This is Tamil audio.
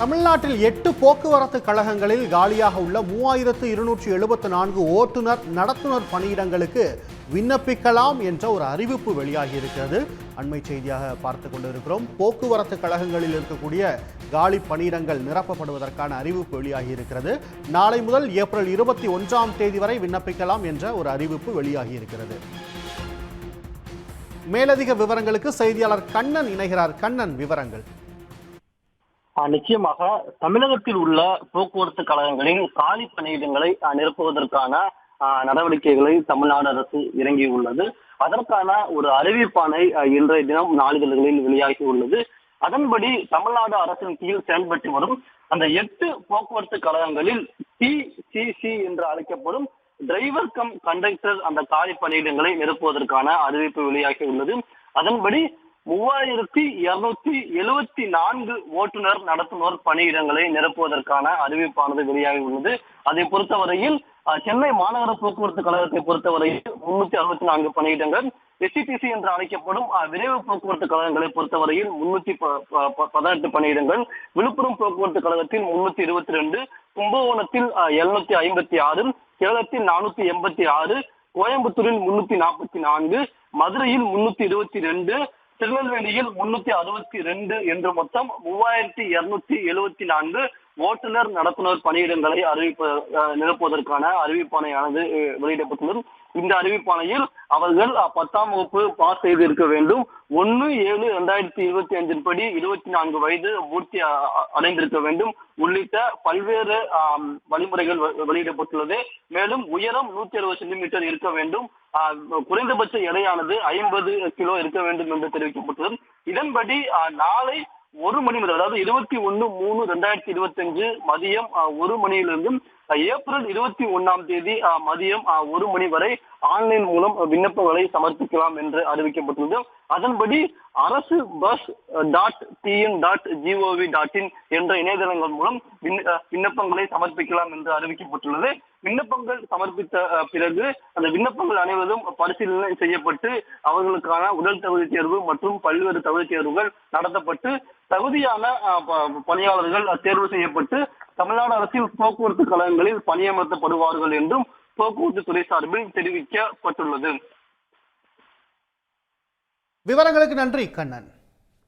தமிழ்நாட்டில் 8 போக்குவரத்து கழகங்களில் காலியாக உள்ள 3274 ஓட்டுநர் நடத்துனர் பணியிடங்களுக்கு விண்ணப்பிக்கலாம் என்ற ஒரு அறிவிப்பு வெளியாகி இருக்கிறது. அண்மை செய்தியாக பார்த்து கொண்டிருக்கிறோம். போக்குவரத்து கழகங்களில் இருக்கக்கூடிய காலி பணியிடங்கள் நிரப்பப்படுவதற்கான அறிவிப்பு வெளியாகி இருக்கிறது. நாளை முதல் ஏப்ரல் 21ஆம் தேதி வரை விண்ணப்பிக்கலாம் என்ற ஒரு அறிவிப்பு வெளியாகி இருக்கிறது. மேலதிக விவரங்களுக்கு செய்தியாளர் கண்ணன் இணைகிறார். கண்ணன், விவரங்கள். நிச்சயமாக தமிழகத்தில் உள்ள போக்குவரத்து கழகங்களின் காலி பணியிடங்களை நிரப்புவதற்கான நடவடிக்கைகளை தமிழ்நாடு அரசு இறங்கியுள்ளது. அதற்கான ஒரு அறிவிப்பானை இன்றைய தினம் நாளிதழ்களில் வெளியாகி உள்ளது. அதன்படி தமிழ்நாடு அரசின் கீழ் செயல்பட்டு வரும் அந்த 8 போக்குவரத்து கழகங்களில் டிசிசி என்று அழைக்கப்படும் டிரைவர் கம் கண்டக்டர் அந்த காலி பணியிடங்களை நிரப்புவதற்கான அறிவிப்பு வெளியாகி உள்ளது. அதன்படி 3274 ஓட்டுநர் நடத்துனர் பணியிடங்களை நிரப்புவதற்கான அறிவிப்பானது வெளியாகி உள்ளது. அதை பொறுத்தவரையில் சென்னை மாநகர போக்குவரத்து கழகத்தை பொறுத்தவரையில் 364 பணியிடங்கள், எஸ்சிடிசி என்று அழைக்கப்படும் விரைவு போக்குவரத்து கழகங்களை பொறுத்தவரையில் 318 பணியிடங்கள், விழுப்புரம் போக்குவரத்து கழகத்தில் 322, கும்பகோணத்தில் 756, சேலத்தில் 486, கோயம்புத்தூரில் 344, மதுரையில் 322, திருநெல்வேலியில் 362 என்று மொத்தம் 3274 ஓட்டுநர் நடத்துனர் பணியிடங்களை நிரப்புவதற்கான அறிவிப்பாணையானது வெளியிடப்பட்டுள்ளது. இந்த அறிவிப்பாணையில் அவர்கள் 10ஆம் வகுப்பு பாஸ் செய்து இருக்க வேண்டும். 1/7/2025 படி 24 வயது பூர்த்தி அடைந்திருக்க வேண்டும் உள்ளிட்ட பல்வேறு வழிமுறைகள் வெளியிடப்பட்டுள்ளது. மேலும் உயரம் 160 சென்டிமீட்டர் இருக்க வேண்டும். குறைந்தபட்ச எடையானது 50 கிலோ இருக்க வேண்டும் என்று தெரிவிக்கப்பட்டுள்ளது. இதன்படி நாளை 1 மணி முதல், அதாவது 21/3/2025 மதியம் 1 மணியிலிருந்தும் ஏப்ரல் 21ஆம் தேதி மதியம் 1 மணி வரை ஆன்லைன் மூலம் விண்ணப்பங்களை சமர்ப்பிக்கலாம் என்று அறிவிக்கப்பட்டுள்ளது. அதன்படி அரசு பஸ் .tn.gov.in என்ற இணையதளங்கள் மூலம் விண்ணப்பங்களை சமர்ப்பிக்கலாம் என்று அறிவிக்கப்பட்டுள்ளது. விண்ணப்பங்கள் சமர்ப்பித்த பிறகு அந்த விண்ணப்பங்கள் அனைவரும் பரிசீலனை செய்யப்பட்டு அவர்களுக்கான உடல் தகுதி தேர்வு மற்றும் பல்வேறு தகுதி தேர்வுகள் நடத்தப்பட்டு தகுதியான பணியாளர்கள் தேர்வு செய்யப்பட்டு தமிழ்நாடு அரசின் போக்குவரத்து கழகங்களில் பணியமர்த்தப்படுவார்கள் என்றும் போக்குவரத்து துறை சார்பில் தெரிவிக்கப்பட்டுள்ளது. விவரங்களுக்கு நன்றி கண்ணன்.